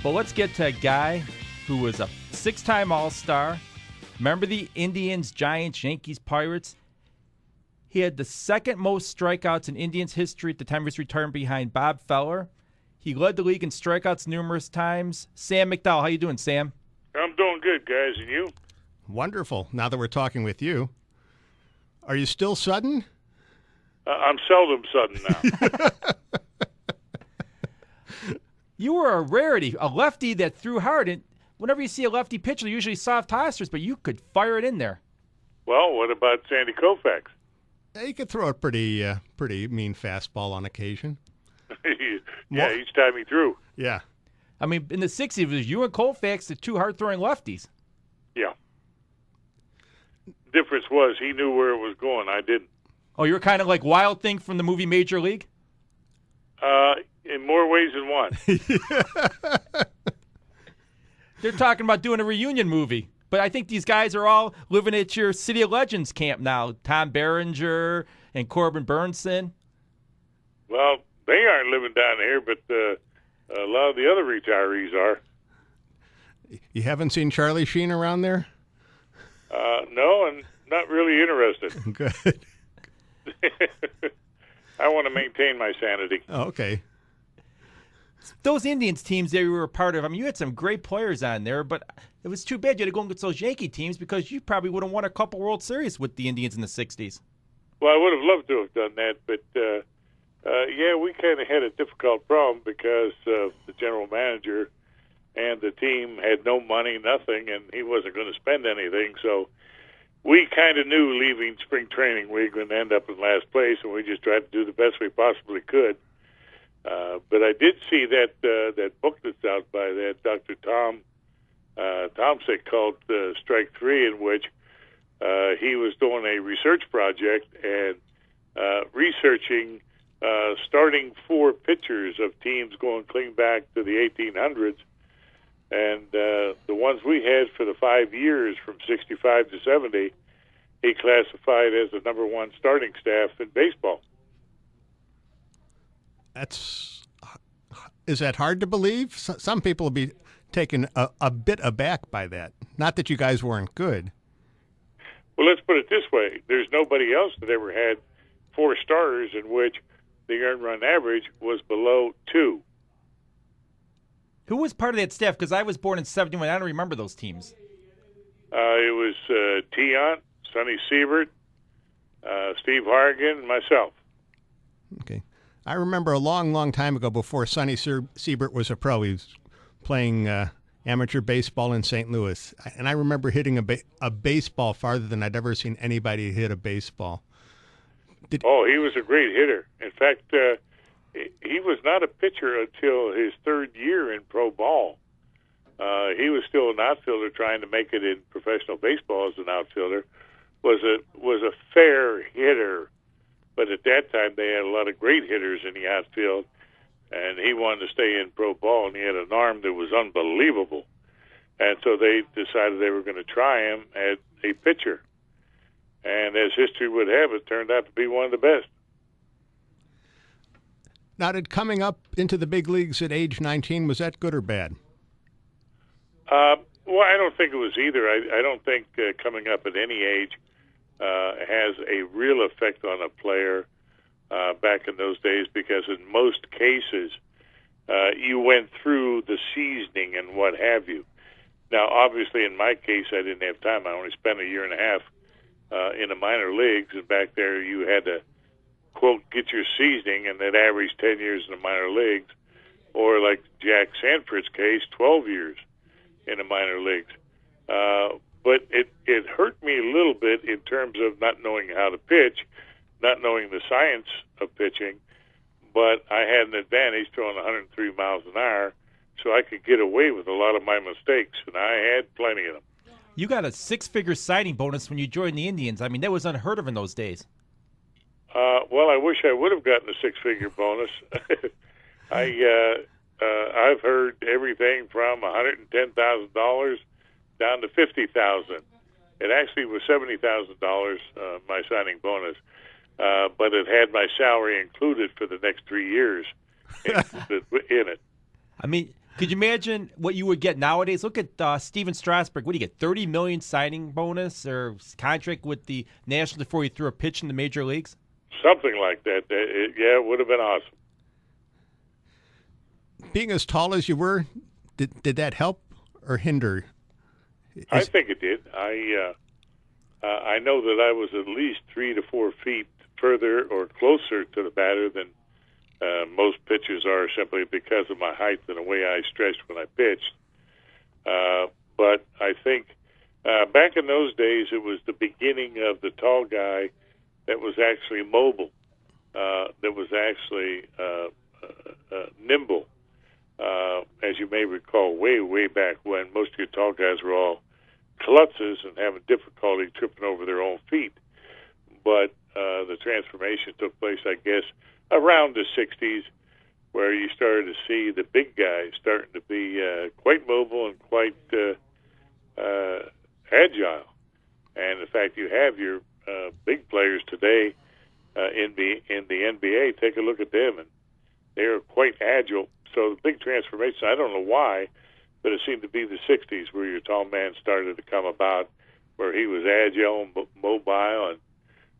But let's get to a guy who was a 6-time All-Star. Remember the Indians, Giants, Yankees, Pirates? He had the second most strikeouts in Indians history at the time of his return behind Bob Feller. He led the league in strikeouts numerous times. Sam McDowell, how you doing, Sam? I'm doing good, guys, and you? Wonderful. Now that we're talking with you. Are you still sudden? I'm seldom sudden now. You were a rarity, a lefty that threw hard. And whenever you see a lefty pitcher, they're usually soft tossers, but you could fire it in there. Well, what about Sandy Koufax? You could throw a pretty mean fastball on occasion. Yeah, each time he threw. Yeah. I mean, in the 60s, it was you and Koufax, the two hard-throwing lefties. Yeah. Difference was he knew where it was going. I didn't. Oh, you were kind of like Wild Thing from the movie Major League? In more ways than one. They're talking about doing a reunion movie. But I think these guys are all living at your City of Legends camp now. Tom Berenger and Corbin Burnson. Well, they aren't living down here, but a lot of the other retirees are. You haven't seen Charlie Sheen around there? No, and not really interested. Good. I want to maintain my sanity. Oh, okay. Those Indians teams that you were a part of, I mean, you had some great players on there, but it was too bad you had to go against those Yankee teams because you probably would have won a couple World Series with the Indians in the 60s. Well, I would have loved to have done that, but, yeah, we kind of had a difficult problem because the general manager and the team had no money, nothing, and he wasn't going to spend anything, so we kind of knew leaving spring training we were going to end up in last place, and we just tried to do the best we possibly could. But I did see that book that's out by that Dr. Tomsick called Strike Three, in which he was doing a research project and researching starting 4 pitchers of teams going clean back to the 1800s. And the ones we had for the 5 years from 65 to 70, he classified as the number 1 starting staff in baseball. Is that hard to believe? Some people will be taken a bit aback by that. Not that you guys weren't good. Well, let's put it this way. There's nobody else that ever had 4 starters in which the earned run average was below 2. Who was part of that staff? Because I was born in 71. I don't remember those teams. It was Tiant, Sonny Siebert, Steve Hargan, and myself. Okay. I remember a long, long time ago before Sonny Siebert was a pro, he was playing amateur baseball in St. Louis. And I remember hitting a baseball farther than I'd ever seen anybody hit a baseball. He was a great hitter. In fact, he was not a pitcher until his 3rd year in pro ball. He was still an outfielder trying to make it in professional baseball as an outfielder. Was a fair hitter, but at that time they had a lot of great hitters in the outfield, and he wanted to stay in pro ball, and he had an arm that was unbelievable. And so they decided they were going to try him as a pitcher. And as history would have it, turned out to be one of the best. Now, did coming up into the big leagues at age 19, was that good or bad? Well, I don't think it was either. I don't think coming up at any age has a real effect on a player back in those days, because in most cases you went through the seasoning and what have you. Now, obviously, in my case, I didn't have time. I only spent a year and a half in the minor leagues, and back there you had to, quote, get your seasoning, and that averaged 10 years in the minor leagues, or like Jack Sanford's case, 12 years in the minor leagues. But it hurt me a little bit in terms of not knowing how to pitch, not knowing the science of pitching, but I had an advantage throwing 103 miles an hour, so I could get away with a lot of my mistakes, and I had plenty of them. You got a 6-figure signing bonus when you joined the Indians. I mean, that was unheard of in those days. Well, I wish I would have gotten a 6-figure bonus. I've heard everything from $110,000 down to $50,000. It actually was $70,000, my signing bonus, but it had my salary included for the next 3 years in it. I mean, Could you imagine what you would get nowadays? Look at Steven Strasburg. What do you get, $30 million signing bonus or contract with the Nationals before he threw a pitch in the major leagues? Something like that. Yeah, it would have been awesome. Being as tall as you were, did that help or hinder? I think it did. I know that I was at least 3 to 4 feet further or closer to the batter than most pitchers are, simply because of my height and the way I stretched when I pitched. But I think back in those days, it was the beginning of the tall guy that was actually mobile, that was actually nimble. As you may recall, way back when, most of your tall guys were all klutzes and having difficulty tripping over their own feet. But the transformation took place, I guess, around the 60s, where you started to see the big guys starting to be quite mobile and quite agile. And in fact, you have your big players today in the NBA. Take a look at them, and they are quite agile. So the big transformation, I don't know why, but it seemed to be the 60s where your tall man started to come about, where he was agile and mobile and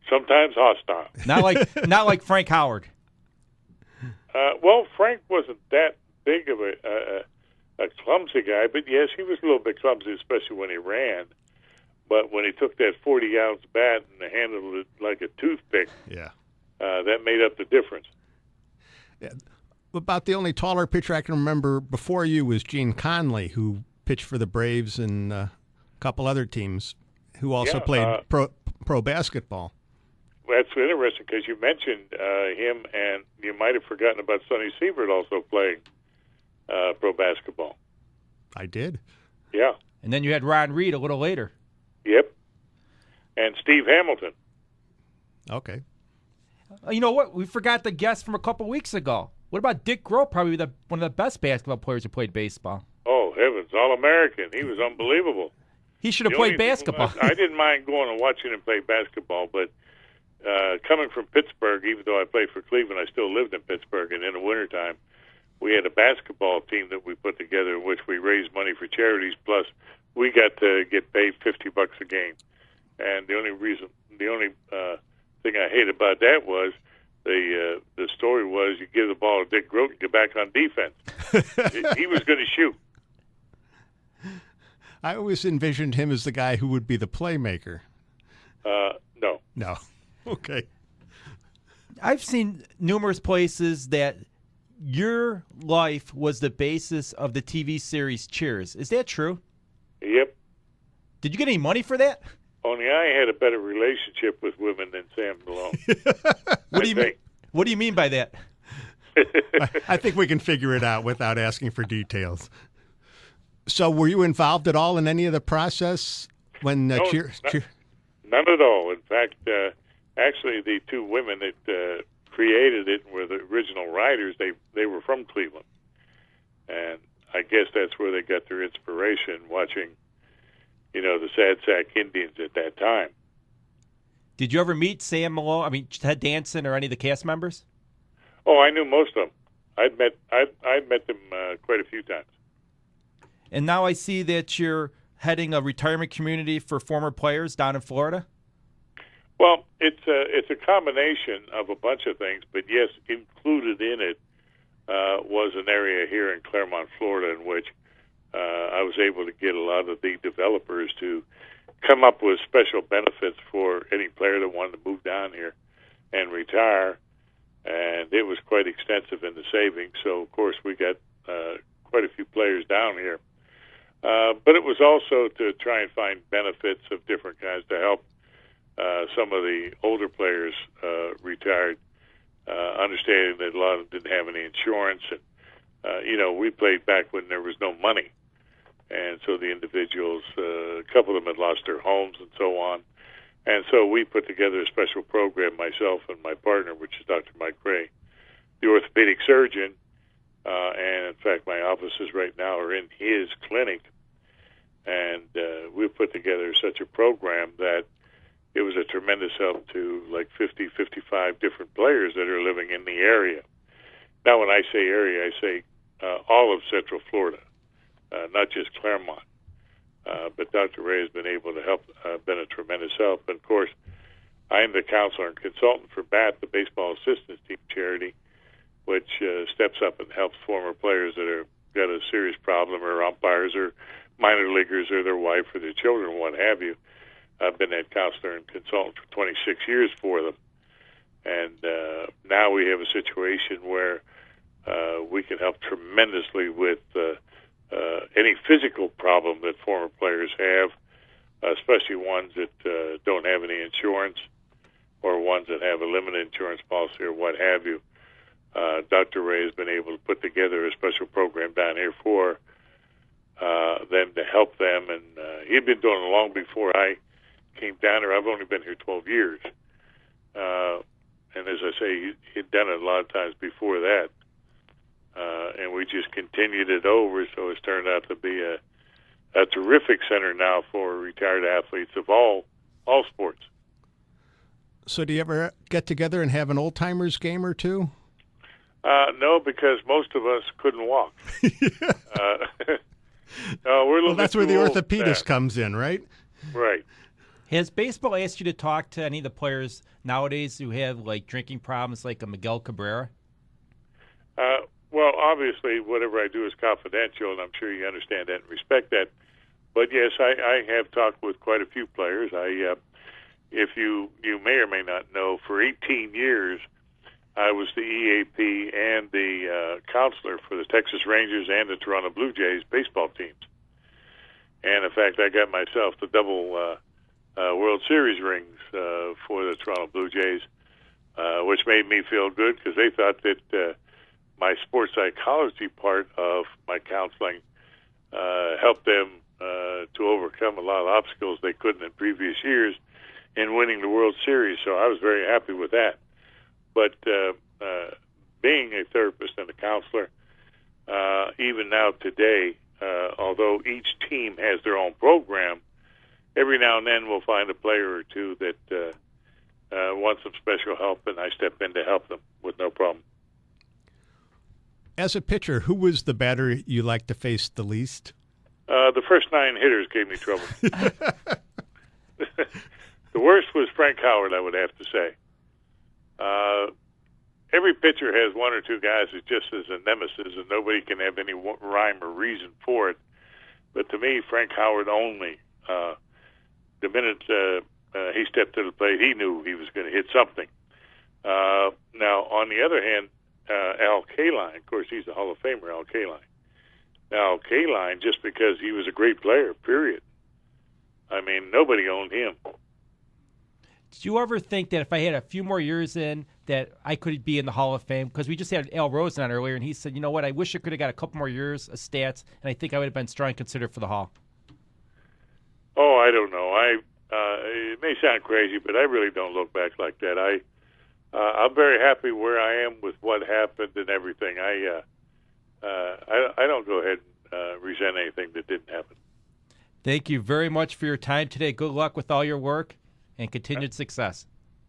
sometimes hostile. Not like Frank Howard. Well, Frank wasn't that big of a clumsy guy, but yes, he was a little bit clumsy, especially when he ran. But when he took that 40-ounce bat and handled it like a toothpick, that made up the difference. Yeah. About the only taller pitcher I can remember before you was Gene Conley, who pitched for the Braves and a couple other teams, who also played pro basketball. That's interesting because you mentioned him, and you might have forgotten about Sonny Siebert also playing pro basketball. I did. Yeah. And then you had Ron Reed a little later. Yep. And Steve Hamilton. Okay. You know what? We forgot the guest from a couple weeks ago. What about Dick Groh, probably one of the best basketball players who played baseball? Oh, heavens, All-American. He was unbelievable. He should have played basketball. I didn't mind going and watching him play basketball, but coming from Pittsburgh, even though I played for Cleveland, I still lived in Pittsburgh, and in the wintertime, we had a basketball team that we put together in which we raised money for charities, plus we got to get paid $50 a game. And the only thing I hated about that was the story was you give the ball to Dick Groh and get back on defense. He was going to shoot. I always envisioned him as the guy who would be the playmaker. No. No. Okay. I've seen numerous places that your life was the basis of the TV series Cheers. Is that true? Yep. Did you get any money for that? Only I had a better relationship with women than Sam Malone. What do you mean by that? I think we can figure it out without asking for details. So were you involved at all in any of the process when No, Cheers? None at all. In fact, actually, the two women that created it and were the original writers, they were from Cleveland. And I guess that's where they got their inspiration, watching, the Sad Sack Indians at that time. Did you ever meet Sam Malone, Ted Danson, or any of the cast members? Oh, I knew most of them. I'd met them quite a few times. And now I see that you're heading a retirement community for former players down in Florida? Well, it's a combination of a bunch of things, but yes, included in it was an area here in Claremont, Florida, in which I was able to get a lot of the developers to come up with special benefits for any player that wanted to move down here and retire, and it was quite extensive in the savings. So, of course, we got quite a few players down here. But it was also to try and find benefits of different kinds to help some of the older players retired, understanding that a lot of them didn't have any insurance. And, we played back when there was no money. And so the individuals, a couple of them had lost their homes and so on. And so we put together a special program, myself and my partner, which is Dr. Mike Gray, the orthopedic surgeon. And, in fact, my offices right now are in his clinic. And we put together such a program that it was a tremendous help to like 50, 55 different players that are living in the area. Now, when I say area, I say all of Central Florida, not just Claremont. But Dr. Ray has been able to help, been a tremendous help. And, of course, I am the counselor and consultant for BAT, the Baseball Assistance Team charity, which steps up and helps former players that have got a serious problem, or umpires or minor leaguers or their wife or their children, what have you. I've been that counselor and consultant for 26 years for them. And now we have a situation where we can help tremendously with any physical problem that former players have, especially ones that don't have any insurance or ones that have a limited insurance policy or what have you. Dr. Ray has been able to put together a special program down here for them to help them. And he'd been doing it long before I came down here. I've only been here 12 years. And as I say, he'd done it a lot of times before that. And we just continued it over, so it's turned out to be a terrific center now for retired athletes of all sports. So do you ever get together and have an old-timers game or two? No, because most of us couldn't walk. No, we're a little bit that's where the too old orthopedist for that. comes in, right? Right. Has baseball asked you to talk to any of the players nowadays who have, like, drinking problems, like a Miguel Cabrera? Well, obviously, whatever I do is confidential, and I'm sure you understand that and respect that. But yes, I have talked with quite a few players. If you may or may not know, for 18 years, I was the EAP and the counselor for the Texas Rangers and the Toronto Blue Jays baseball teams. And in fact, I got myself the double World Series rings for the Toronto Blue Jays, which made me feel good because they thought that my sports psychology part of my counseling helped them to overcome a lot of obstacles they couldn't in previous years in winning the World Series. So I was very happy with that. But being a therapist and a counselor, even now today, although each team has their own program, every now and then we'll find a player or two that wants some special help, and I step in to help them with no problem. As a pitcher, who was the batter you liked to face the least? The first 9 hitters gave me trouble. The worst was Frank Howard, I would have to say. Every pitcher has 1 or 2 guys that just is a nemesis, and nobody can have any rhyme or reason for it. But to me, Frank Howard only. The minute he stepped to the plate, he knew he was going to hit something. Now, on the other hand, Al Kaline, of course, he's a Hall of Famer, Al Kaline. Now, Kaline, just because he was a great player, period. I mean, nobody owned him. Did you ever think that if I had a few more years in, that I could be in the Hall of Fame? Because we just had Al Rosen on earlier, and he said, you know what, I wish I could have got a couple more years of stats, and I think I would have been strongly considered for the Hall. Oh, I don't know. It may sound crazy, but I really don't look back like that. I'm very happy where I am with what happened and everything. I don't go ahead and resent anything that didn't happen. Thank you very much for your time today. Good luck with all your work and continued success.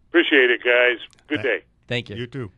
Appreciate it, guys. Good day. Thank you. You too.